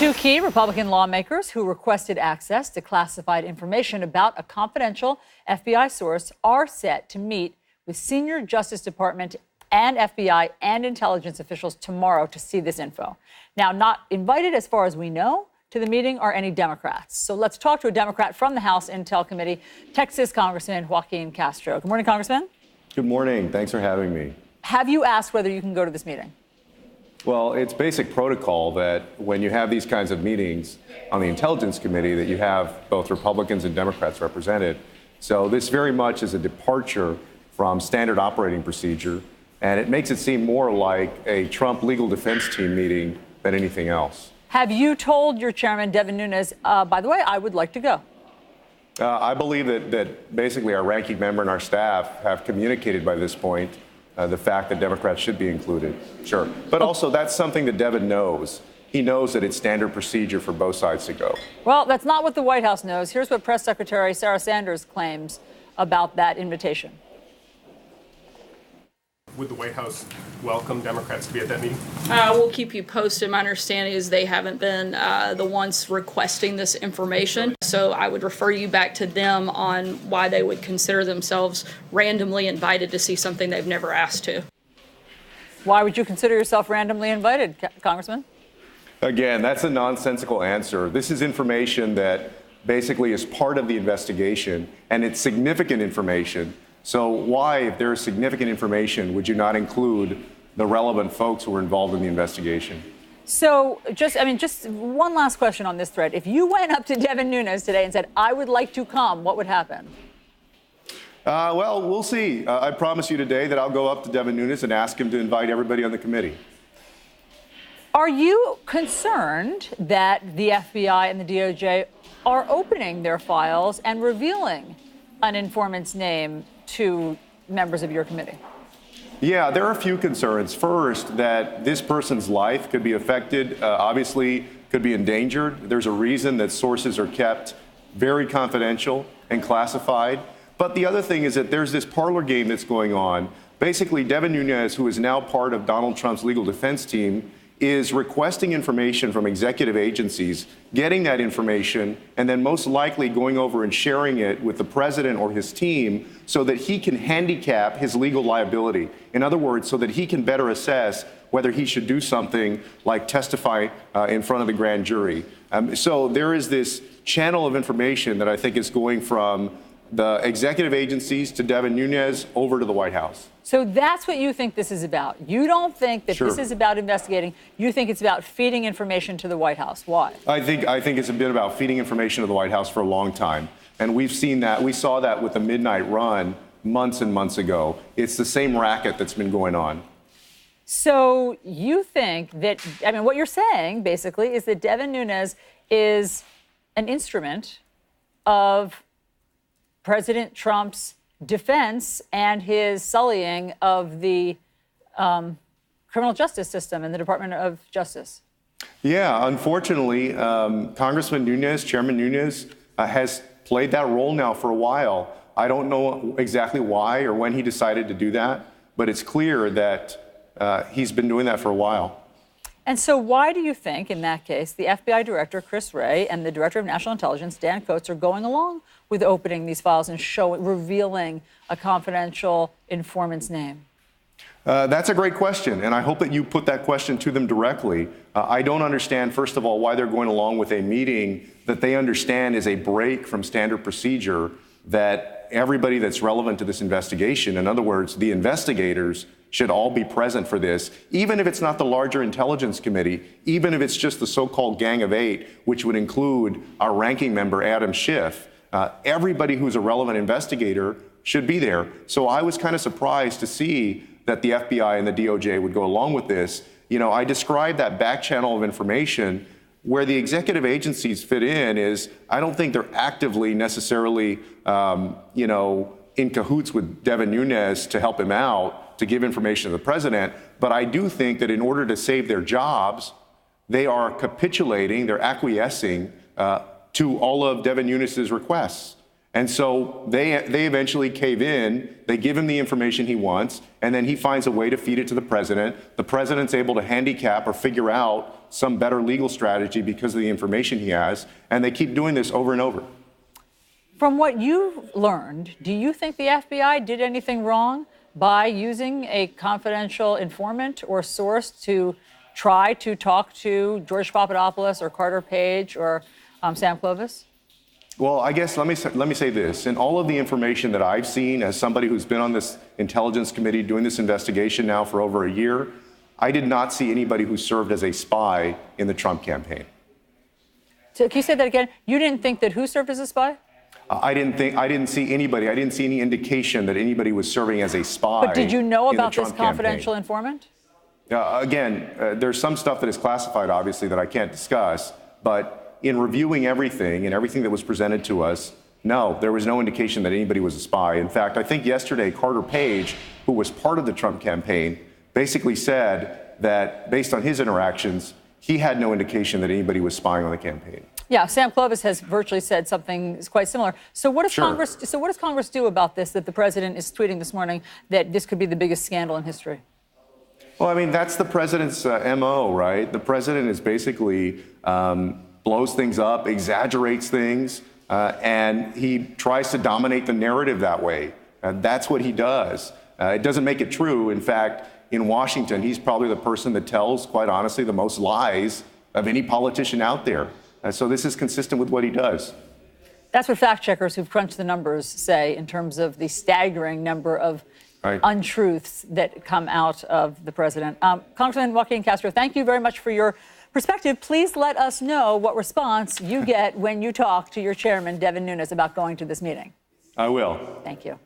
Two key Republican lawmakers who requested access to classified information about a confidential FBI source are set to meet with senior Justice Department and FBI and intelligence officials tomorrow to see this info. Now, not invited, as far as we know, to the meeting are any Democrats. So let's talk to a Democrat from the House Intel Committee, Texas Congressman Joaquin Castro. Good morning, Congressman. Good morning. Thanks for having me. Have you asked whether you can go to this meeting? Well, it's basic protocol that when you have these kinds of meetings on the Intelligence Committee that you have both Republicans and Democrats represented. So this very much is a departure from standard operating procedure, and it makes it seem more like a Trump legal defense team meeting than anything else. Have you told your chairman, Devin Nunes, by the way, I would like to go? I believe that basically our ranking member and our staff have communicated by this point the fact that Democrats should be included. Sure. But also that's something that Devin knows. He knows that it's standard procedure for both sides to go. Well, that's not what the White House knows. Here's what Press Secretary Sarah Sanders claims about that invitation. Would the White House welcome Democrats to be at that meeting? We'll keep you posted. My understanding is they haven't been the ones requesting this information. So I would refer you back to them on why they would consider themselves randomly invited to see something they've never asked to. Why would you consider yourself randomly invited, Congressman? Again, that's a nonsensical answer. This is information that basically is part of the investigation, and it's significant information. So why, if there is significant information, would you not include the relevant folks who were involved in the investigation? So just one last question on this thread. If you went up to Devin Nunes today and said, I would like to come, what would happen? Well, we'll see. I promise you today that I'll go up to Devin Nunes and ask him to invite everybody on the committee. Are you concerned that the FBI and the DOJ are opening their files and revealing an informant's name to members of your committee? Yeah, there are a few concerns. First, that this person's life could be affected, obviously could be endangered. There's a reason that sources are kept very confidential and classified. But the other thing is that there's this parlor game that's going on. Basically, Devin Nunes, who is now part of Donald Trump's legal defense team, is requesting information from executive agencies, getting that information, and then most likely going over and sharing it with the president or his team so that he can handicap his legal liability. In other words, so that he can better assess whether he should do something like testify in front of the grand jury. So there is this channel of information that I think is going from the executive agencies to Devin Nunes over to the White House. So that's what you think this is about. You don't think that Sure. This is about investigating. You think it's about feeding information to the White House. Why? I think it's a bit about feeding information to the White House for a long time. And we've seen that. We saw that with the midnight run months and months ago. It's the same racket that's been going on. So you think that, what you're saying basically is that Devin Nunes is an instrument of President Trump's defense and his sullying of the criminal justice system and the Department of Justice. Yeah, unfortunately, Congressman Nunes, Chairman Nunes, has played that role now for a while. I don't know exactly why or when he decided to do that, but it's clear that he's been doing that for a while. And so why do you think, in that case, the FBI Director, Chris Wray, and the Director of National Intelligence, Dan Coats, are going along with opening these files and revealing a confidential informant's name? That's a great question, and I hope that you put that question to them directly. I don't understand, first of all, why they're going along with a meeting that they understand is a break from standard procedure, that everybody that's relevant to this investigation, in other words, the investigators, should all be present for this, even if it's not the larger Intelligence Committee, even if it's just the so-called Gang of Eight, which would include our ranking member, Adam Schiff. Everybody who's a relevant investigator should be there. So I was kind of surprised to see that the FBI and the DOJ would go along with this. You know, I described that back channel of information. Where the executive agencies fit in is, I don't think they're actively necessarily, in cahoots with Devin Nunes to help him out, to give information to the president. But I do think that in order to save their jobs, they are capitulating, they're acquiescing to all of Devin Nunes's requests. And so they eventually cave in, they give him the information he wants, and then he finds a way to feed it to the president. The president's able to handicap or figure out some better legal strategy because of the information he has, and they keep doing this over and over. From what you've learned, do you think the FBI did anything wrong by using a confidential informant or source to try to talk to George Papadopoulos or Carter Page or Sam Clovis? Well, I guess let me say this. In all of the information that I've seen as somebody who's been on this intelligence committee doing this investigation now for over a year, I did not see anybody who served as a spy in the Trump campaign. So can you say that again? You didn't think that who served as a spy? I didn't see anybody. I didn't see any indication that anybody was serving as a spy. But did you know in the about this Trump confidential campaign. informant? There's some stuff that is classified, obviously, that I can't discuss, but in reviewing everything and everything that was presented to us, no, there was no indication that anybody was a spy. In fact, I think yesterday Carter Page, who was part of the Trump campaign, basically said that based on his interactions, he had no indication that anybody was spying on the campaign. Yeah, Sam Clovis has virtually said something quite similar. So what does Congress? So what does Congress do about this? That the president is tweeting this morning that this could be the biggest scandal in history. Well, I mean, that's the president's MO, right? The president is basically blows things up, exaggerates things, and he tries to dominate the narrative that way. That's what he does. It doesn't make it true. In fact, in Washington, he's probably the person that tells, quite honestly, the most lies of any politician out there. So this is consistent with what he does. That's what fact checkers who've crunched the numbers say in terms of the staggering number of untruths that come out of the president. Congressman Joaquin Castro, thank you very much for your perspective. Please let us know what response you get when you talk to your chairman, Devin Nunes, about going to this meeting. I will. Thank you.